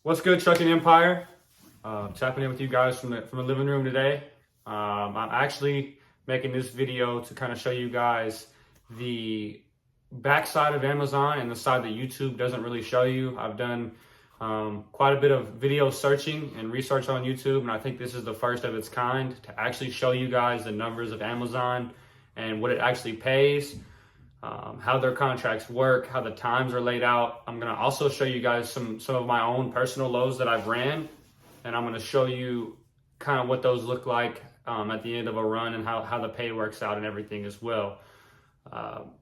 What's good, Trucking Empire? Tapping in with you guys from the living room today. I'm actually making this video to kind of show you guys the backside of Amazon and the side that YouTube doesn't really show you. I've done quite a bit of video searching and research on YouTube, and I think this is the first of its kind to actually show you guys the numbers of Amazon and what it actually pays. How their contracts work, how the times are laid out. I'm gonna also show you guys some of my own personal loads that I've ran, and I'm gonna show you kind of what those look like at the end of a run and how the pay works out and everything as well.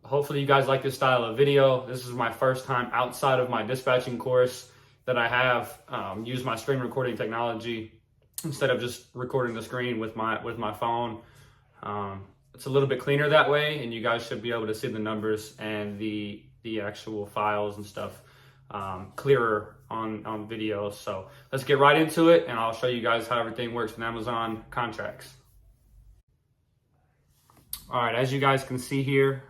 Hopefully you guys like this style of video. This is my first time outside of my dispatching course that I have used my screen recording technology instead of just recording the screen with my phone. It's a little bit cleaner that way, and you guys should be able to see the numbers and the actual files and stuff clearer on video. So let's get right into it, and I'll show you guys how everything works with Amazon contracts. All right, as you guys can see here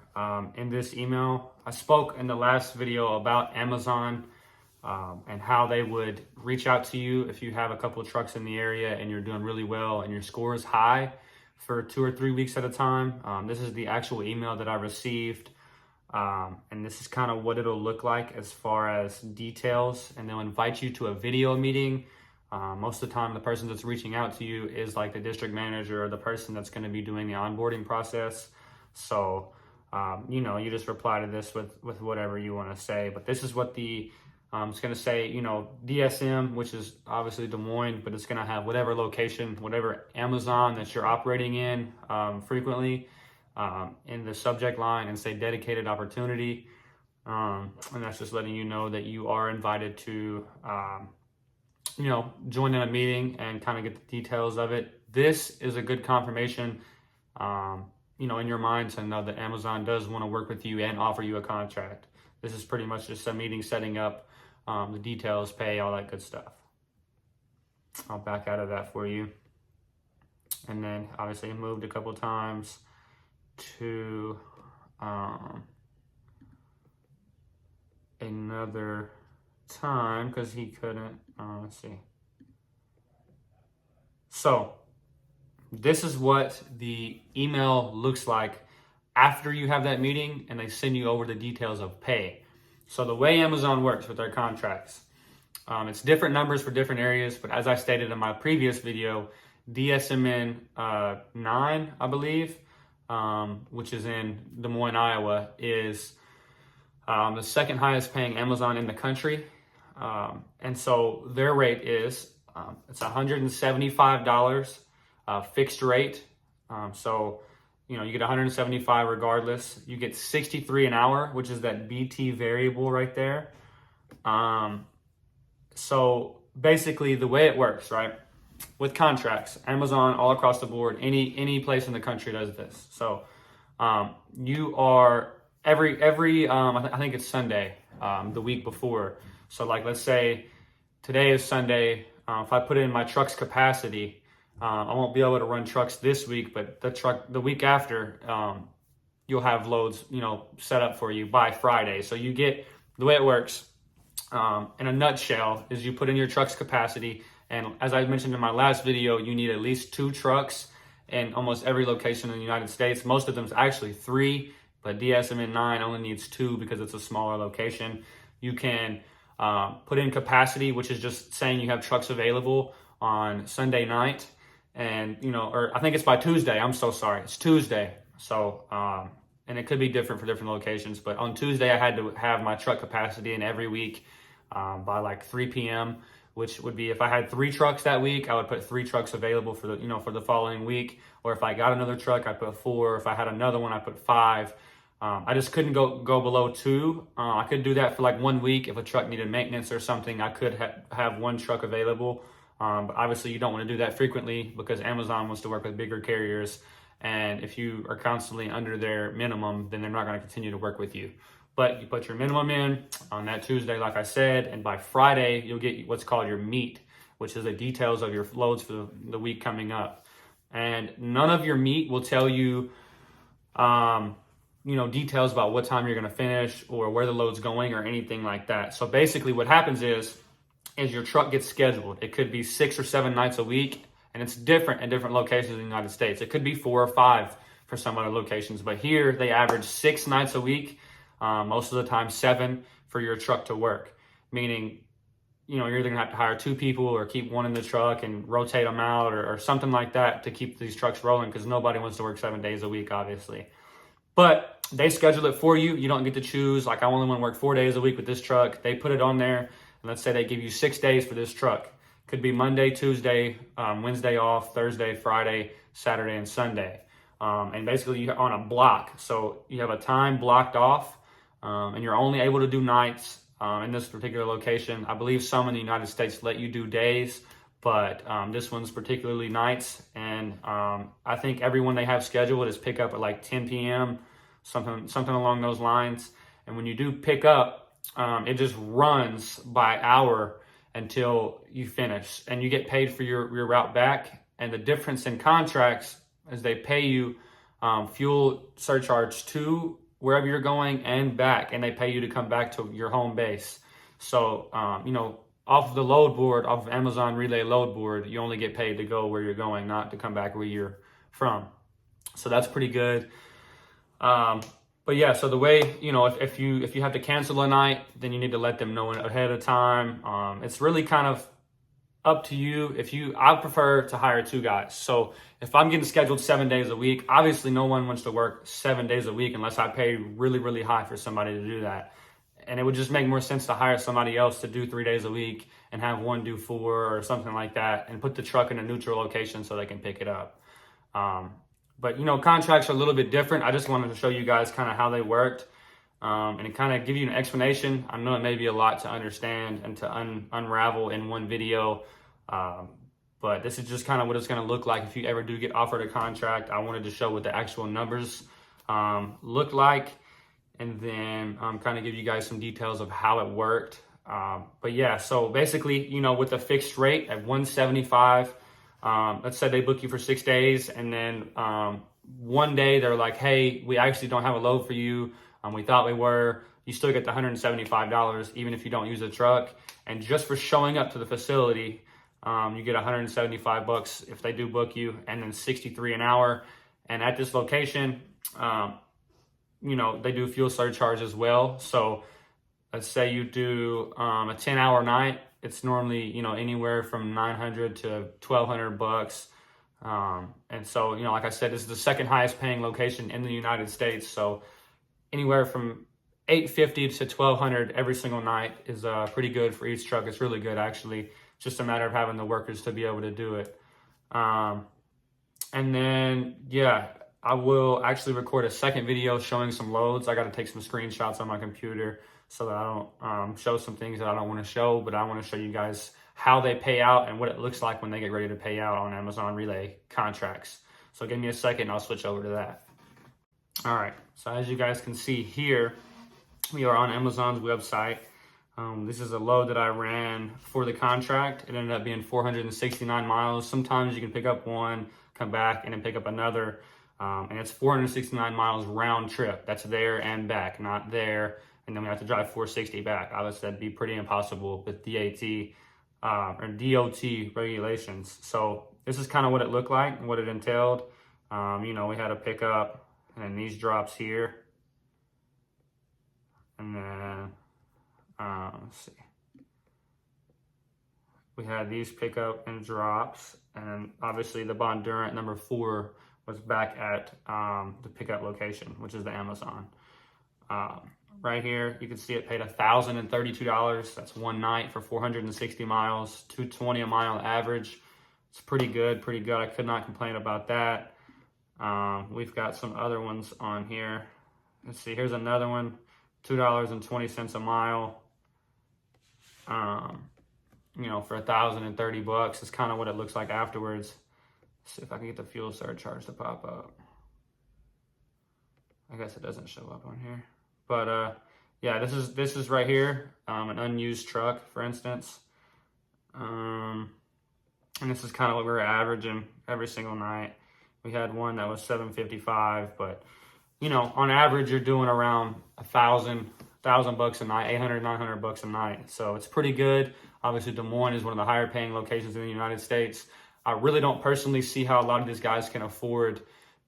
in this email, I spoke in the last video about Amazon and how they would reach out to you if you have a couple of trucks in the area and you're doing really well and your score is high for 2 or 3 weeks at a time. This is the actual email that I received. And this is kind of what it'll look like as far as details. And they'll invite you to a video meeting. Most of the time, the person that's reaching out to you is like the district manager or the person that's going to be doing the onboarding process. So, you just reply to this with whatever you want to say. But this is what it's going to say, DSM, which is obviously Des Moines, but it's going to have whatever location, whatever Amazon that you're operating in frequently in the subject line, and say dedicated opportunity. And that's just letting you know that you are invited to, join in a meeting and kind of get the details of it. This is a good confirmation, in your mind to know that Amazon does want to work with you and offer you a contract. This is pretty much just a meeting setting up. The details, pay, all that good stuff. I'll back out of that for you. And then obviously moved a couple times to another time because he couldn't, let's see. So this is what the email looks like after you have that meeting and they send you over the details of pay. So the way Amazon works with their contracts, it's different numbers for different areas, but as I stated in my previous video, DSMN 9, I believe, which is in Des Moines, Iowa, is the second highest paying Amazon in the country. And so their rate is, it's $175 fixed rate. You get 175 regardless. You get 63 an hour, which is that BT variable right there. So basically the way it works, right, with contracts, Amazon all across the board, any place in the country does this. So you are every I think it's Sunday, the week before. So like, let's say today is Sunday. If I put in my truck's capacity, I won't be able to run trucks this week, but the week after, you'll have loads, set up for you by Friday. So you get, the way it works, in a nutshell, is you put in your truck's capacity. And as I mentioned in my last video, you need at least 2 trucks in almost every location in the United States. Most of them is actually 3, but DSMN 9 only needs 2 because it's a smaller location. You can put in capacity, which is just saying you have trucks available on Sunday night. And, or I think it's by Tuesday. I'm so sorry. It's Tuesday. So, and it could be different for different locations, but on Tuesday I had to have my truck capacity in every week by like 3 p.m., which would be if I had 3 trucks that week, I would put 3 trucks available for the following week. Or if I got another truck, I put 4. If I had another one, I put 5. I just couldn't go below 2. I could do that for like 1 week. If a truck needed maintenance or something, I could have 1 truck available. But obviously you don't want to do that frequently because Amazon wants to work with bigger carriers. And if you are constantly under their minimum, then they're not going to continue to work with you. But you put your minimum in on that Tuesday, like I said, and by Friday, you'll get what's called your meat, which is the details of your loads for the week coming up. And none of your meat will tell you, details about what time you're going to finish or where the load's going or anything like that. So basically what happens is is your truck gets scheduled. It could be 6 or 7 nights a week, and it's different in different locations in the United States. It could be 4 or 5 for some other locations, but here they average 6 nights a week, most of the time 7 for your truck to work, meaning you're either gonna have to hire 2 people or keep one in the truck and rotate them out or something like that to keep these trucks rolling, because nobody wants to work 7 days a week, obviously. But they schedule it for you. You don't get to choose, like, I only want to work 4 days a week with this truck. They put it on there, and let's say they give you 6 days for this truck. Could be Monday, Tuesday, Wednesday off, Thursday, Friday, Saturday, and Sunday. And basically you're on a block. So you have a time blocked off, and you're only able to do nights in this particular location. I believe some in the United States let you do days, but this one's particularly nights. And I think everyone they have scheduled is pick up at like 10 p.m., something along those lines. And when you do pick up, it just runs by hour until you finish, and you get paid for your route back. And the difference in contracts is they pay you fuel surcharge to wherever you're going and back, and they pay you to come back to your home base. So, off of the load board, off of Amazon Relay load board, you only get paid to go where you're going, not to come back where you're from. So that's pretty good. But yeah, so the way, if you have to cancel a night, then you need to let them know ahead of time. It's really kind of up to you. I prefer to hire 2 guys. So if I'm getting scheduled 7 days a week, obviously no one wants to work 7 days a week unless I pay really, really high for somebody to do that. And it would just make more sense to hire somebody else to do 3 days a week and have one do 4 or something like that, and put the truck in a neutral location so they can pick it up. But contracts are a little bit different. I just wanted to show you guys kind of how they worked, and kind of give you an explanation. I know it may be a lot to understand and to unravel in one video, but this is just kind of what it's going to look like if you ever do get offered a contract. I wanted to show what the actual numbers look like, and then kind of give you guys some details of how it worked. But yeah, so basically, with a fixed rate at $175, let's say they book you for 6 days, and then one day they're like, hey, we actually don't have a load for you. We thought we were. You still get the $175, even if you don't use the truck. And just for showing up to the facility, you get $175 if they do book you, and then $63 an hour. And at this location, they do fuel surcharge as well. So let's say you do a 10-hour night. It's normally, anywhere from $900 to $1,200. And so, like I said, this is the second highest paying location in the United States. So anywhere from $850 to $1,200 every single night is pretty good for each truck. It's really good, actually. It's just a matter of having the workers to be able to do it. And then, yeah, I will actually record a second video showing some loads. I got to take some screenshots on my computer so that I don't show some things that I don't want to show, but I want to show you guys how they pay out and what it looks like when they get ready to pay out on Amazon Relay contracts. So give me a second and I'll switch over to that. All right, so as you guys can see here, we are on Amazon's website. This is a load that I ran for the contract. It ended up being 469 miles. Sometimes you can pick up one, come back, and then pick up another. And it's 469 miles round trip. That's there and back, not there. And then we have to drive 460 back. Obviously, that'd be pretty impossible with DOT regulations. So this is kind of what it looked like and what it entailed. We had a pickup and then these drops here. And then, let's see. We had these pickup and drops. And obviously the Bondurant number 4 was back at the pickup location, which is the Amazon. Right here, you can see it paid $1,032. That's one night for 460 miles, $220 a mile average. It's pretty good, pretty good. I could not complain about that. We've got some other ones on here. Let's see, here's another one, $2.20 a mile. For $1,030. It's kind of what it looks like afterwards. Let's see if I can get the fuel surcharge to pop up. I guess it doesn't show up on here. But yeah, this is right here, an unused truck, for instance. And this is kind of what we were averaging every single night. We had one that was $755, but on average you're doing around $1,000 a night, $800, $900 a night. So it's pretty good. Obviously, Des Moines is one of the higher paying locations in the United States. I really don't personally see how a lot of these guys can afford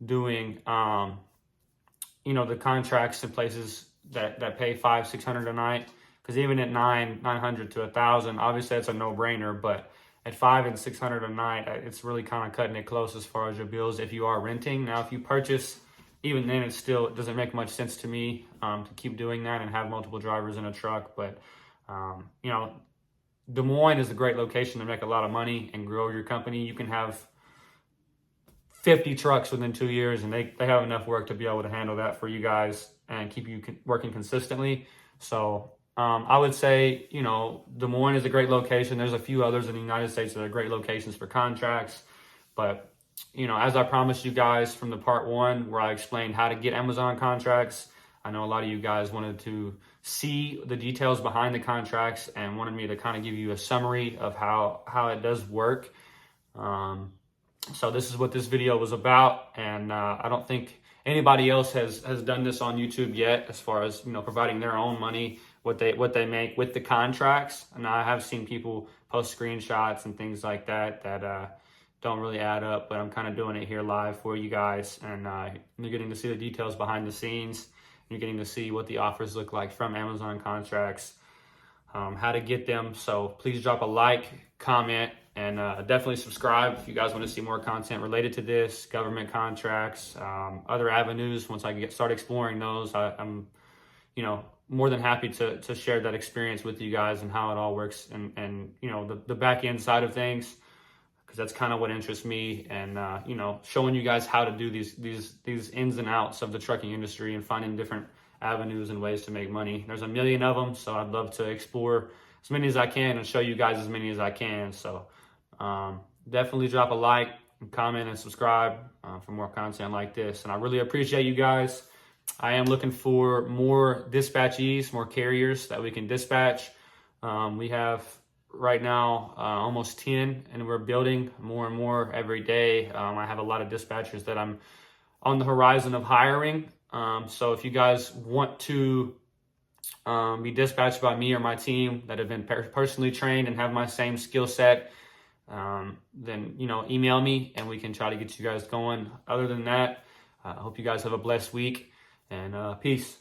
doing, the contracts in places that pay 500-600 a night. Because even at 900 to 1,000, obviously that's a no-brainer. But at 500 and 600 a night, it's really kind of cutting it close as far as your bills if you are renting. Now, if you it doesn't make much sense to me to keep doing that and have multiple drivers in a truck. But Des Moines is a great location to make a lot of money and grow your company. You can have 50 trucks within 2 years, and they have enough work to be able to handle that for you guys and keep you working consistently. So I would say, Des Moines is a great location. There's a few others in the United States that are great locations for contracts. But, as I promised you guys from the part 1 where I explained how to get Amazon contracts, I know a lot of you guys wanted to see the details behind the contracts and wanted me to kind of give you a summary of how it does work. So this is what this video was about, and I don't think anybody else has done this on YouTube yet, as far as providing their own money, what they make with the contracts. And I have seen people post screenshots and things like that don't really add up, but I'm kind of doing it here live for you guys, and you're getting to see the details behind the scenes. You're getting to see what the offers look like from Amazon contracts, how to get them. So please drop a like, comment, and definitely subscribe if you guys want to see more content related to this, government contracts, other avenues. Once I start exploring those, I'm more than happy to share that experience with you guys and how it all works, and the back end side of things, because that's kind of what interests me, and showing you guys how to do these ins and outs of the trucking industry and finding different avenues and ways to make money. There's a million of them, so I'd love to explore as many as I can and show you guys as many as I can. So definitely drop a like, comment, and subscribe for more content like this. And I really appreciate you guys. I am looking for more dispatchees, more carriers that we can dispatch. We have right now almost 10, and we're building more and more every day. I have a lot of dispatchers that I'm on the horizon of hiring. So if you guys want to be dispatched by me or my team that have been personally trained and have my same skill set, then email me and we can try to get you guys going. Other than that, I hope you guys have a blessed week, and peace.